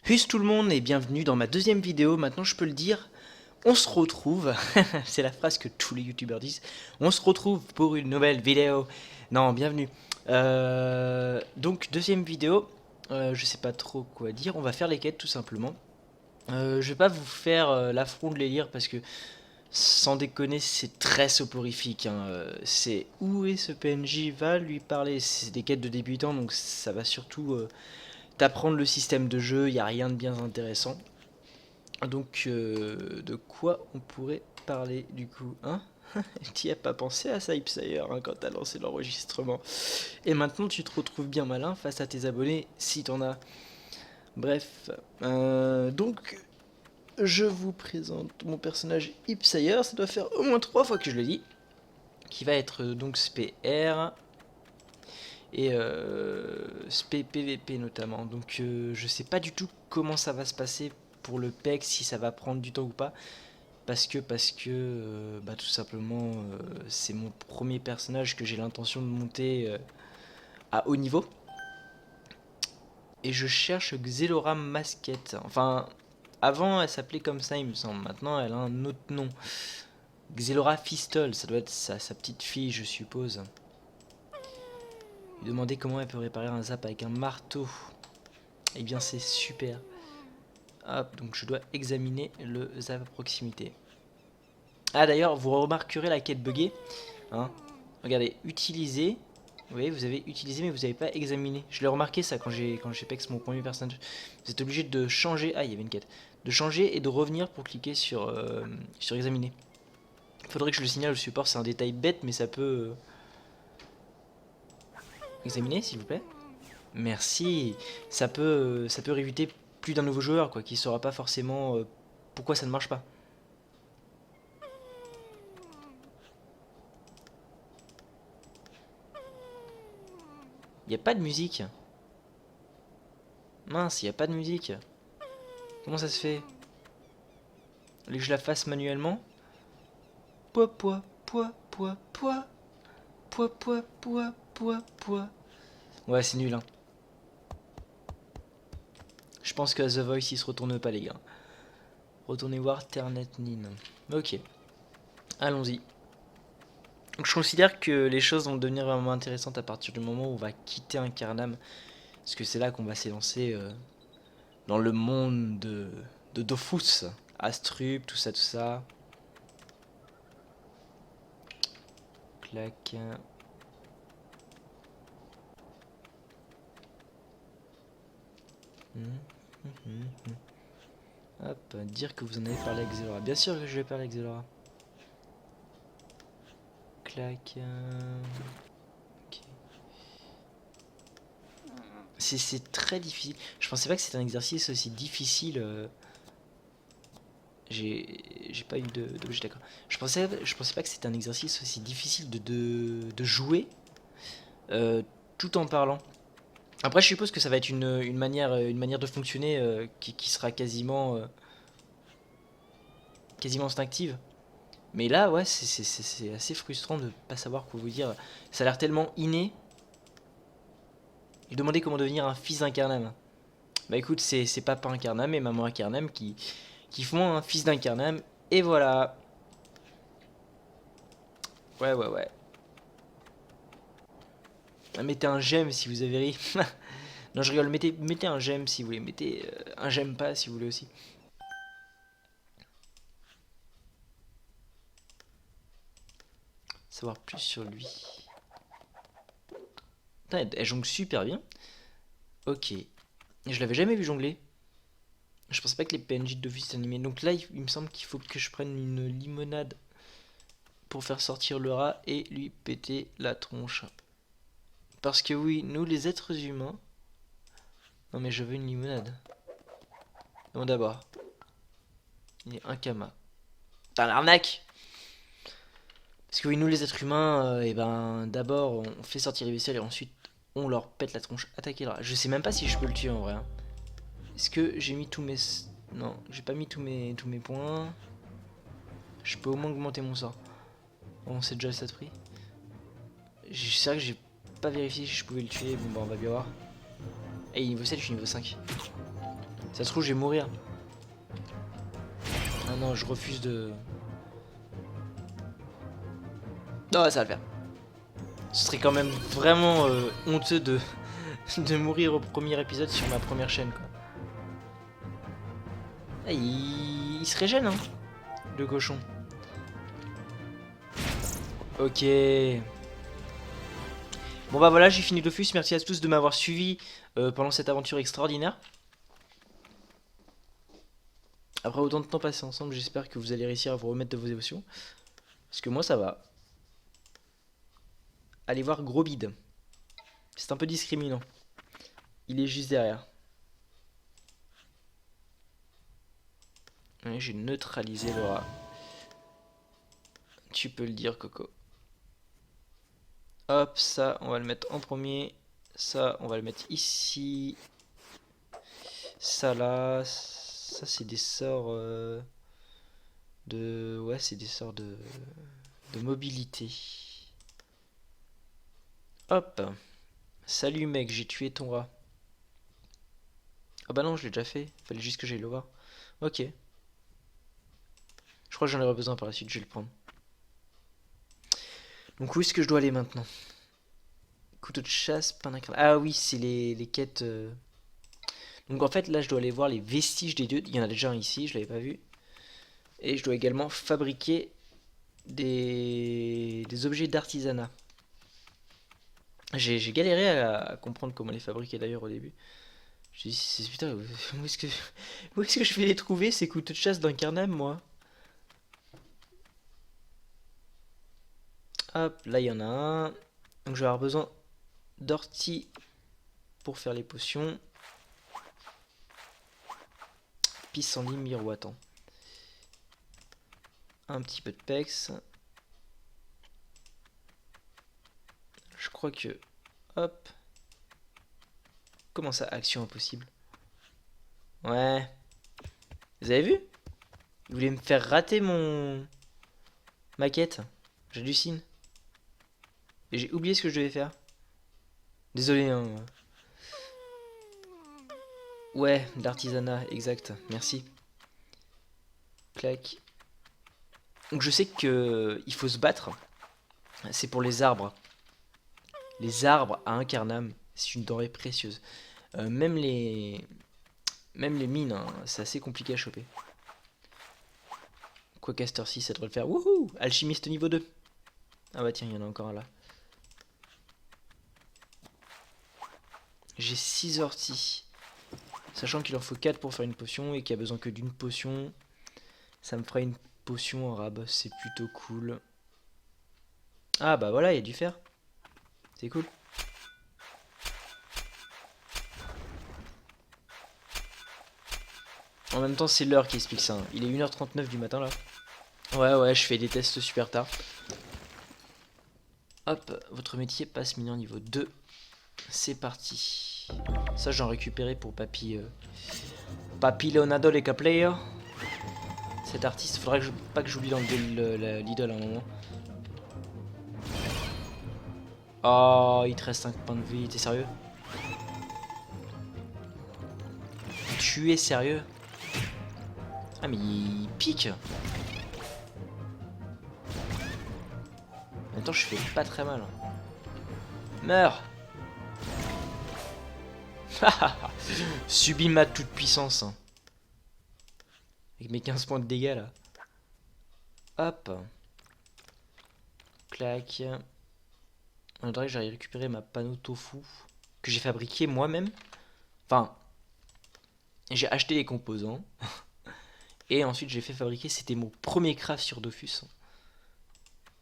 Hus tout le monde et bienvenue dans ma deuxième vidéo. Maintenant je peux le dire, on se retrouve. C'est la phrase que tous les youtubeurs disent. On se retrouve pour une nouvelle vidéo. Non, bienvenue. Donc deuxième vidéo. Je sais pas trop quoi dire. On va faire les quêtes tout simplement. Je vais pas vous faire l'affront de les lire parce que sans déconner c'est très soporifique. C'est où est ce PNJ va lui parler. C'est des quêtes de débutants donc ça va surtout t'apprendre le système de jeu, il n'y a rien de bien intéressant. Donc, de quoi on pourrait parler du coup, hein? Tu as pas pensé à ça, Ipsayer, hein, quand t'as lancé l'enregistrement. Et maintenant, tu te retrouves bien malin face à tes abonnés, si t'en as. Bref, donc, je vous présente mon personnage Ipsayer. Ça doit faire au moins 3 fois que je le dis. Qui va être donc SPR et SP PVP notamment. Donc je sais pas du tout comment ça va se passer pour le PEC, si ça va prendre du temps ou pas. Parce que bah, tout simplement c'est mon premier personnage que j'ai l'intention de monter à haut niveau. Et je cherche Xelora Masquette. Enfin, avant elle s'appelait comme ça il me semble. Maintenant elle a un autre nom. Xelora Fistol, ça doit être sa petite fille je suppose. Lui demander comment elle peut réparer un zap avec un marteau. Eh bien c'est super. Hop, donc je dois examiner le zap à proximité. Ah d'ailleurs, vous remarquerez la quête buggée. Hein. Regardez, utiliser. Vous voyez, vous avez utilisé mais vous n'avez pas examiné. Je l'ai remarqué ça quand j'ai pex mon premier personnage. Vous êtes obligé de changer. Ah, il y avait une quête. De changer et de revenir pour cliquer sur examiner. Faudrait que je le signale au support, c'est un détail bête mais ça peut... Examiner s'il vous plaît. Merci. Ça peut réfuter plus d'un nouveau joueur quoi, qui saura pas forcément pourquoi ça ne marche pas. Il n'y a pas de musique. Mince, il n'y a pas de musique. Comment ça se fait? Allez que je la fasse manuellement. Poids, poids, poids, poids, poids. Poids, poids, poids, poids, poids. Ouais, c'est nul, hein. Je pense qu'à The Voice, il se retourne pas, les gars. Retournez voir Ternet Nin. Ok. Allons-y. Donc, je considère que les choses vont devenir vraiment intéressantes à partir du moment où on va quitter un Incarnam. Parce que c'est là qu'on va s'élancer dans le monde de Dofus. Astrup, tout ça, tout ça. Clac. Hop, dire que vous en avez parlé avec Xelora. Bien sûr que je vais parler avec Xelora. Clac. Okay. C'est très difficile. Je pensais pas que c'était un exercice aussi difficile. J'ai pas eu d'objet, d'accord. Je pensais pas que c'était un exercice aussi difficile de jouer tout en parlant. Après, je suppose que ça va être une manière de fonctionner qui sera quasiment instinctive. Mais là, ouais, c'est assez frustrant de pas savoir quoi vous dire. Ça a l'air tellement inné. Et demander comment devenir un fils d'Incarnam. Bah écoute, c'est papa Incarnam et maman Incarnam qui font un fils d'Incarnam. Et voilà. Ouais, ouais, ouais. Mettez un j'aime si vous avez ri. Non, je rigole, mettez un j'aime si vous voulez. Mettez un j'aime pas si vous voulez aussi. Savoir plus sur lui. Putain, elle jongle super bien. Ok. Je l'avais jamais vu jongler. Je pensais pas que les PNJ de Dofus étaient animés. Donc là, il me semble qu'il faut que je prenne une limonade pour faire sortir le rat et lui péter la tronche. Parce que oui, nous les êtres humains... Non mais je veux une limonade. Non d'abord. Il est un kama. T'as l'arnaque. Parce que oui, nous les êtres humains, et ben d'abord on fait sortir les vaisselles et ensuite on leur pète la tronche. Attaquer le rat. Je sais même pas si je peux le tuer en vrai. Hein. Est-ce que j'ai mis tous mes... Non, j'ai pas mis tous mes points. Je peux au moins augmenter mon sort. Bon, c'est déjà ça de prix. C'est vrai que j'ai pas vérifié si je pouvais le tuer. Bon, bah, on va bien voir. Et niveau 7, je suis niveau 5. Ça se trouve, je vais mourir. Ah non, je refuse de... Non, ça va le faire. Ce serait quand même vraiment honteux de... de mourir au premier épisode sur ma première chaîne, quoi. Ah, il se régène, hein, le cochon. Ok. Bon bah voilà, j'ai fini Dofus. Merci à tous de m'avoir suivi pendant cette aventure extraordinaire. Après autant de temps passé ensemble, j'espère que vous allez réussir à vous remettre de vos émotions. Parce que moi ça va. Allez voir Gros Bide. C'est un peu discriminant. Il est juste derrière. Ouais, j'ai neutralisé Laura. Tu peux le dire, Coco. Hop, ça, on va le mettre en premier. Ça, on va le mettre ici. Ça là. Ça, c'est des sorts de... Ouais, c'est des sorts de mobilité. Hop. Salut mec, j'ai tué ton rat. Ah bah non, je l'ai déjà fait. Fallait juste que j'aille le voir. Ok. Je crois que j'en aurai besoin par la suite, je vais le prendre. Donc où est-ce que je dois aller maintenant? Couteau de chasse, pain d'incarnation. Ah oui, c'est les quêtes... Donc en fait, là, je dois aller voir les vestiges des dieux. Il y en a déjà un ici, je l'avais pas vu. Et je dois également fabriquer des objets d'artisanat. J'ai galéré à comprendre comment les fabriquer d'ailleurs au début. Je me suis dit, putain, où est-ce que je vais les trouver ces couteaux de chasse d'Incarnam, moi? Hop, là il y en a un. Donc je vais avoir besoin d'ortie pour faire les potions. Pissenlit miroitant. Un petit peu de pex. Je crois que... Hop. Comment ça, action impossible? Ouais. Vous avez vu? Il voulait me faire rater mon... ma quête. J'hallucine. Et j'ai oublié ce que je devais faire. Désolé, hein. Ouais, l'artisanat, exact. Merci. Clac. Donc je sais que il faut se battre. C'est pour les arbres. Les arbres à Incarnam, c'est une denrée précieuse. Même les mines, hein, c'est assez compliqué à choper. Quacaster 6, ça devrait le faire. Wouhou! Alchimiste niveau 2. Ah bah tiens, il y en a encore un là. J'ai 6 orties. Sachant qu'il en faut 4 pour faire une potion et qu'il y a besoin que d'une potion. Ça me fera une potion arabe, c'est plutôt cool. Ah bah voilà, il y a du fer. C'est cool. En même temps, c'est l'heure qui explique ça, hein. Il est 1h39 du matin là. Ouais, je fais des tests super tard. Hop, votre métier passe mineur niveau 2. C'est parti. Ça, j'en récupérais pour Papy. Papy Leonardo Player. Cet artiste, faudrait que pas que j'oublie d'enlever l'idole à un moment. Oh, il te reste 5 points de vie, t'es sérieux? Tu es sérieux? Ah mais il pique. En même temps je fais pas très mal. Meurs. Subis ma toute puissance. Avec mes 15 points de dégâts là. Hop. Clac. On dirait que j'allais récupérer ma panneau tofu. Que j'ai fabriqué moi-même. Enfin. J'ai acheté les composants. Et ensuite j'ai fait fabriquer. C'était mon premier craft sur Dofus.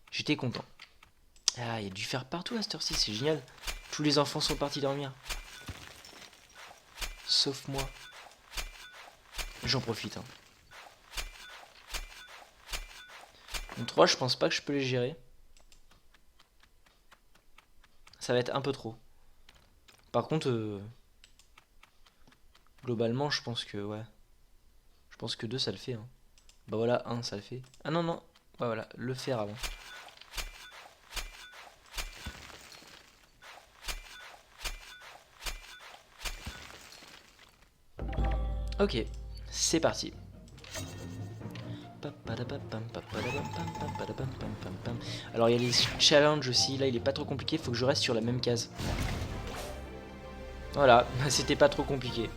J'étais content. Ah, il y a du fer partout à cette heure-ci, c'est génial. Tous les enfants sont partis dormir. Sauf moi. J'en profite. Hein. Donc 3, je pense pas que je peux les gérer. Ça va être un peu trop. Par contre, globalement, je pense que, ouais. Je pense que 2, ça le fait. Hein. Bah voilà, 1, ça le fait. Ah non, non. Bah voilà, le fer avant. Ok, c'est parti. Alors il y a les challenges aussi, là il est pas trop compliqué, faut que je reste sur la même case. Voilà, c'était pas trop compliqué.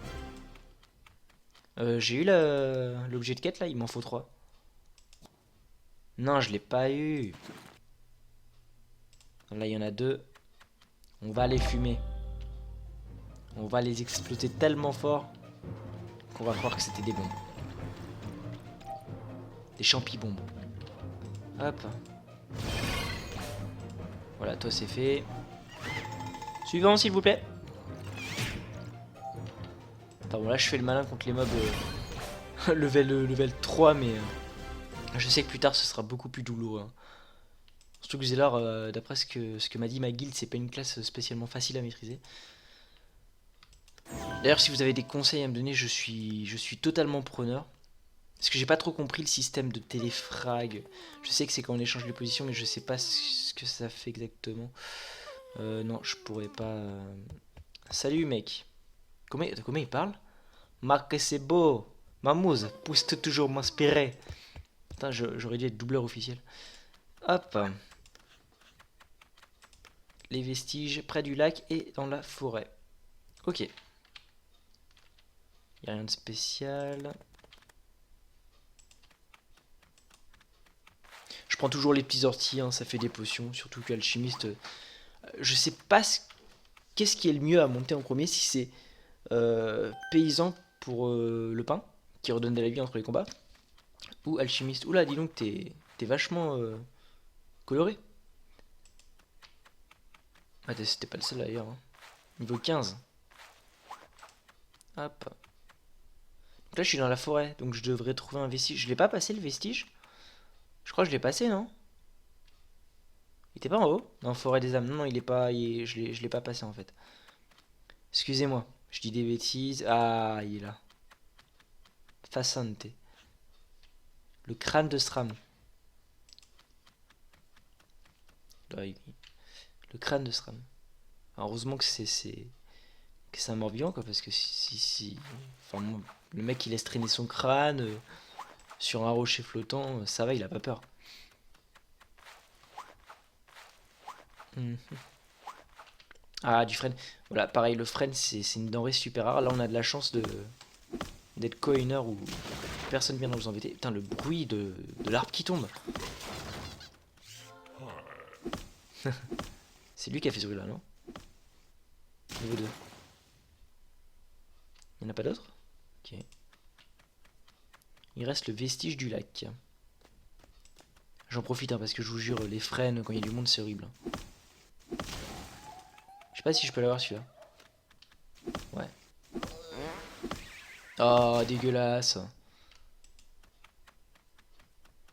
J'ai eu l'objet de quête là, il m'en faut 3. Non, je l'ai pas eu. Là il y en a 2. On va les fumer. On va les exploser tellement fort qu'on va croire que c'était des bombes. Des champi-bombes. Hop. Voilà, toi c'est fait. Suivant s'il vous plaît. Enfin bon là je fais le malin contre les mobs level 3 mais je sais que plus tard ce sera beaucoup plus douloureux. Hein. Surtout que Zellor, d'après ce que m'a dit ma guilde, c'est pas une classe spécialement facile à maîtriser. D'ailleurs si vous avez des conseils à me donner, je suis totalement preneur. Parce que j'ai pas trop compris le système de téléfrag. Je sais que c'est quand on échange les positions, mais je sais pas ce que ça fait exactement. Non, je pourrais pas. Salut mec. Comment il parle? Marc, c'est beau. Mamouze, pousse toujours m'inspirer. Putain, j'aurais dû être doubleur officiel. Hop. Les vestiges près du lac et dans la forêt. Ok. Y a rien de spécial. Je prends toujours les petits orties, hein, ça fait des potions. Surtout qu'alchimiste, je sais pas qu'est-ce qui est le mieux à monter en premier. Si c'est paysan pour le pain, qui redonne de la vie entre les combats, ou alchimiste. Oula, dis donc, t'es vachement coloré. Ah, c'était pas le seul d'ailleurs. Hein. Niveau 15. Hop. Donc là, je suis dans la forêt, donc je devrais trouver un vestige. Je l'ai pas passé le vestige? Je crois que je l'ai passé, non? Il était pas en haut? Non, forêt des âmes. Non, non, il est pas. Je l'ai pas passé en fait. Excusez-moi, je dis des bêtises. Ah, il est là. Façante. Le crâne de Stram. Le crâne de Stram. Alors, heureusement que c'est un mort-vivant, quoi, parce que si... Enfin, le mec, il laisse traîner son crâne sur un rocher flottant, ça va, il a pas peur. Ah, du frêne. Voilà, pareil, le frêne, c'est une denrée super rare. Là, on a de la chance d'être co-winner ou personne vient nous embêter. Putain, le bruit de l'arbre qui tombe. C'est lui qui a fait ce bruit là, non? Niveau 2. Il n'y en a pas d'autres? Ok. Il reste le vestige du lac. J'en profite hein, parce que je vous jure, les frênes, quand il y a du monde, c'est horrible. Je sais pas si je peux l'avoir celui-là. Ouais. Oh, dégueulasse.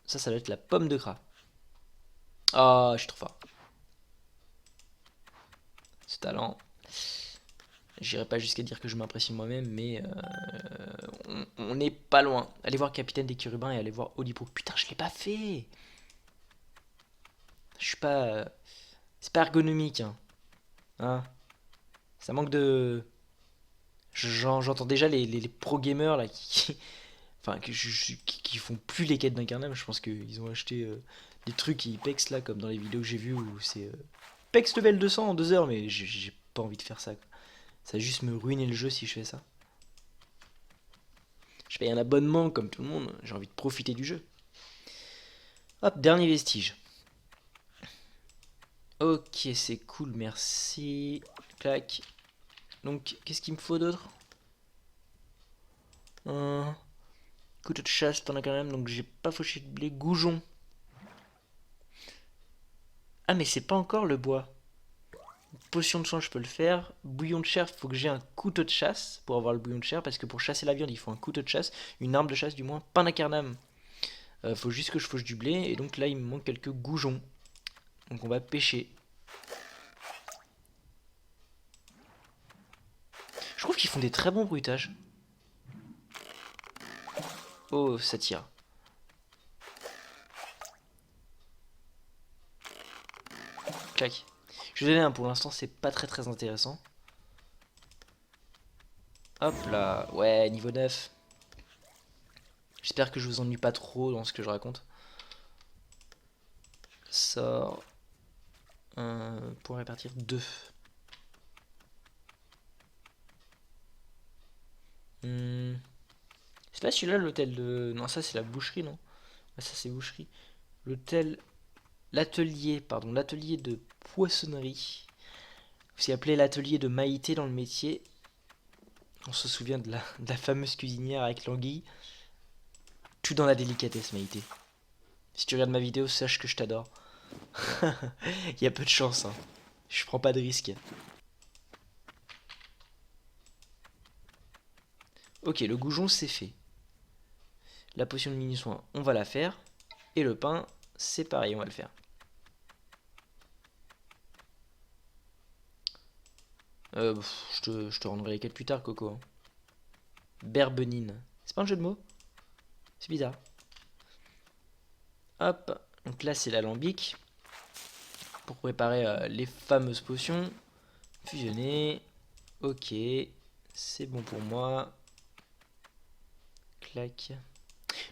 Ça doit être la pomme de gras. Oh, je suis trop fort. Ce talent. J'irai pas jusqu'à dire que je m'impressionne moi-même, mais on n'est pas loin. Allez voir Capitaine des Chérubins et allez voir Olipo. Putain, je l'ai pas fait. Je suis pas... c'est pas ergonomique. Hein. Ça manque de... J'entends déjà les pro gamers là enfin, qui font plus les quêtes d'Incarnam. Je pense qu'ils ont acheté des trucs qui pex là, comme dans les vidéos que j'ai vues où c'est pex level 200 en 2 heures, mais j'ai pas envie de faire ça. Quoi. Ça va juste me ruiner le jeu si je fais ça. Je paye un abonnement comme tout le monde, j'ai envie de profiter du jeu. Hop, dernier vestige. Ok, c'est cool, merci. Clac. Donc, qu'est-ce qu'il me faut d'autre? Couteau de chasse pendant quand même, donc j'ai pas fauché de blé. Goujon. Ah, mais c'est pas encore le bois. Potion de sang, je peux le faire. Bouillon de chair, il faut que j'ai un couteau de chasse pour avoir le bouillon de chair, parce que pour chasser la viande, il faut un couteau de chasse, une arme de chasse du moins. Pain d'incarnam. Faut juste que je fauche du blé, et donc là, il me manque quelques goujons. Donc on va pêcher. Je trouve qu'ils font des très bons bruitages. Oh, ça tire. Clac. Je vais donner un pour l'instant, c'est pas très intéressant. Hop là. Ouais, niveau 9. J'espère que je vous ennuie pas trop dans ce que je raconte. Sort. Pour répartir 2. C'est pas celui-là l'hôtel de... Non, ça c'est la boucherie, non? Ah, ça c'est boucherie. L'hôtel... L'atelier, pardon, l'atelier de poissonnerie. Aussi appelé l'atelier de Maïté dans le métier. On se souvient de la fameuse cuisinière avec l'anguille. Tout dans la délicatesse, Maïté. Si tu regardes ma vidéo, sache que je t'adore. Il y a peu de chance, hein. Je prends pas de risques. Ok, le goujon c'est fait. La potion de mini-soin, on va la faire. Et le pain, c'est pareil, on va le faire. Je te rendrai les quêtes plus tard, Coco. Berbenine. C'est pas un jeu de mots? C'est bizarre. Hop. Donc là, c'est l'alambic. Pour préparer les fameuses potions. Fusionner. Ok. C'est bon pour moi. Clac.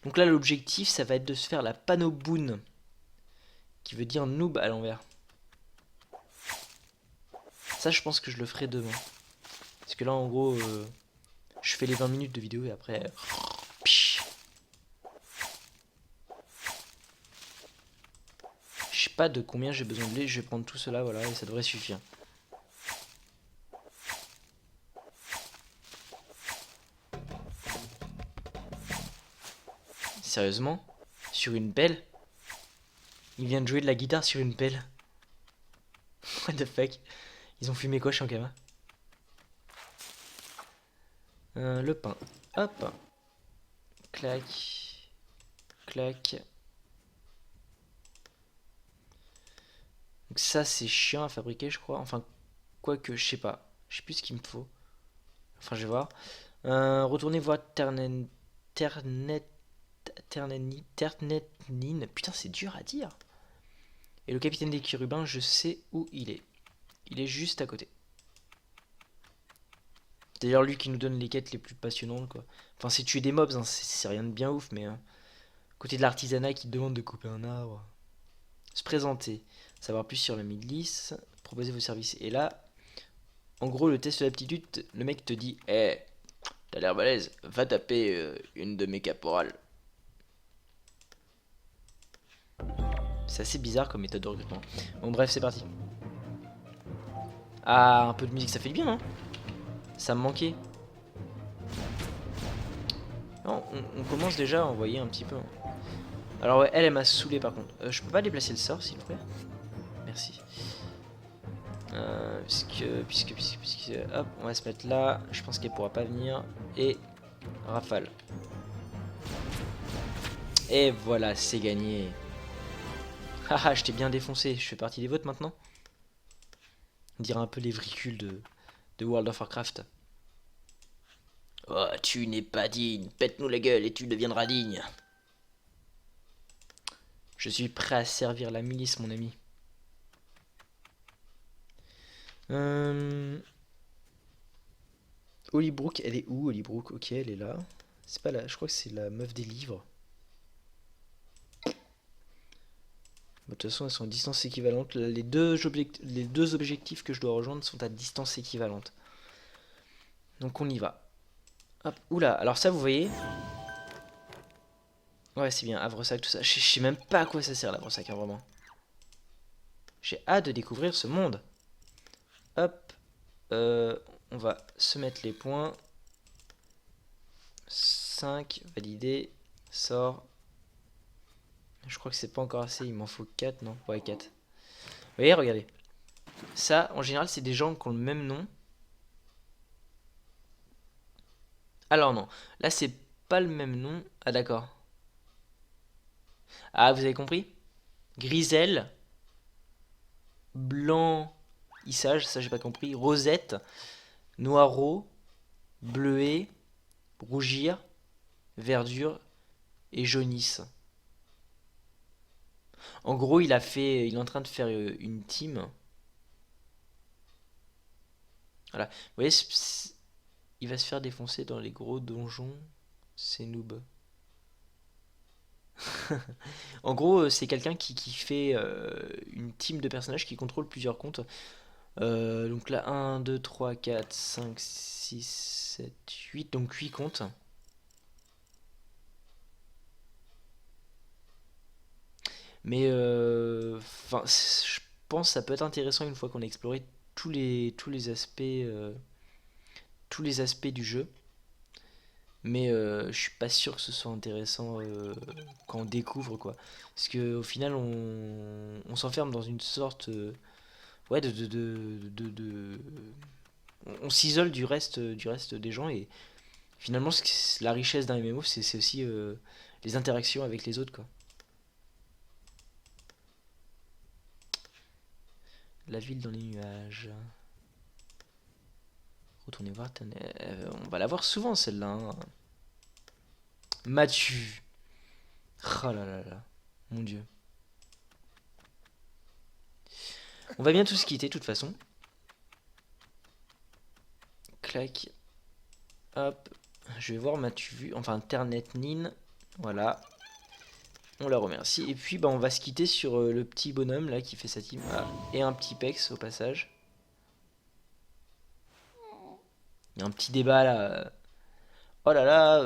Donc là, l'objectif, ça va être de se faire la panoboon. Qui veut dire noob à l'envers. Ça, je pense que je le ferai demain. Parce que là, en gros, je fais les 20 minutes de vidéo et après... Je sais pas de combien j'ai besoin de lait. Je vais prendre tout cela, voilà, et ça devrait suffire. Sérieusement? Sur une pelle? Il vient de jouer de la guitare sur une pelle. What the fuck? Ils ont fumé quoi, Shankama? Le pain. Hop. Clac. Clac. Donc ça, c'est chiant à fabriquer, je crois. Enfin, quoique, je sais pas. Je sais plus ce qu'il me faut. Enfin, je vais voir. Retournez voir Ternetnine. Putain, c'est dur à dire. Et le capitaine des Chérubins, je sais où il est. Il est juste à côté. D'ailleurs, lui qui nous donne les quêtes les plus passionnantes, quoi. Enfin, c'est tuer des mobs, hein, c'est rien de bien ouf, mais... côté de l'artisanat qui demande de couper un arbre. Se présenter. Savoir plus sur la milice. Proposer vos services. Et là, en gros, le test d'aptitude, le mec te dit Eh, t'as l'air balèze, va taper une de mes caporales. C'est assez bizarre comme méthode de recrutement. Bon, bref, c'est parti. Ah, un peu de musique, ça fait du bien, hein. Ça me manquait. Non, on commence déjà à envoyer un petit peu. Alors, ouais, elle m'a saoulé par contre. Je peux pas déplacer le sort, s'il vous plaît? Merci. Puisque, hop, on va se mettre là. Je pense qu'elle pourra pas venir. Et rafale. Et voilà, c'est gagné. Haha, je t'ai bien défoncé. Je fais partie des vôtres maintenant. On dirait un peu les vricules de World of Warcraft. Oh, tu n'es pas digne. Pète-nous la gueule et tu deviendras digne. Je suis prêt à servir la milice, mon ami. Hollybrook, elle est où, Hollybrook? Ok, elle est là. C'est pas là, je crois que c'est la meuf des livres. De toute façon, elles sont à distance équivalente. Les deux objectifs que je dois rejoindre sont à distance équivalente. Donc on y va. Hop, oula, alors ça, vous voyez. Ouais, c'est bien, Havresac, tout ça. Je sais même pas à quoi ça sert, l'Havresac, hein, vraiment. J'ai hâte de découvrir ce monde. Hop. On va se mettre les points. 5, validé. Sort. Je crois que c'est pas encore assez, il m'en faut 4, non? Ouais, 4. Vous voyez, regardez. Ça, en général, c'est des gens qui ont le même nom. Alors non, là c'est pas le même nom. Ah d'accord. Ah, vous avez compris? Griselle, blanc, Issage, ça j'ai pas compris. Rosette, Noiro, Bleuet, Rougir, Verdure et Jaunisse. En gros, il est en train de faire une team. Voilà. Vous voyez, il va se faire défoncer dans les gros donjons. C'est noob. En gros, c'est quelqu'un qui fait une team de personnages qui contrôle plusieurs comptes. Donc là, 1, 2, 3, 4, 5, 6, 7, 8. Donc 8 comptes. Mais enfin, je pense que ça peut être intéressant une fois qu'on a exploré tous les aspects du jeu. Mais je suis pas sûr que ce soit intéressant quand on découvre quoi. Parce que au final on s'enferme dans une sorte ouais on s'isole du reste des gens et finalement la richesse d'un MMO c'est aussi les interactions avec les autres quoi. La ville dans les nuages. Retournez voir. On va la voir souvent celle-là, hein. Mathieu. Oh là là là. Mon dieu. On va bientôt se quitter de toute façon. Clac. Hop. Je vais voir Mathieu. Enfin, Internet Nin. Voilà. On la remercie. Et puis, bah, on va se quitter sur le petit bonhomme là qui fait sa team. Ah, et un petit pex au passage. Il y a un petit débat là. Oh là là.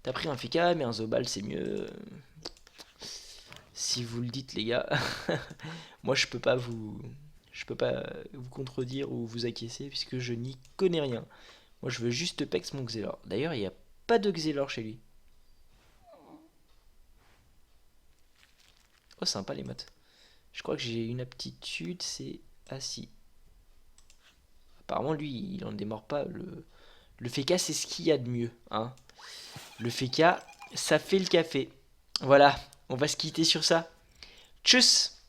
T'as pris un Fika, mais un Zobal c'est mieux. Si vous le dites, les gars. Moi, je peux pas vous contredire ou vous acquiescer puisque je n'y connais rien. Moi, je veux juste pex mon Xelor. D'ailleurs, il n'y a pas de Xelor chez lui. Oh, sympa les mottes. Je crois que j'ai une aptitude, c'est assis. Apparemment, lui, il en démord pas. Le Feka, c'est ce qu'il y a de mieux, hein. Le Feka, ça fait le café. Voilà, on va se quitter sur ça. Tchuss!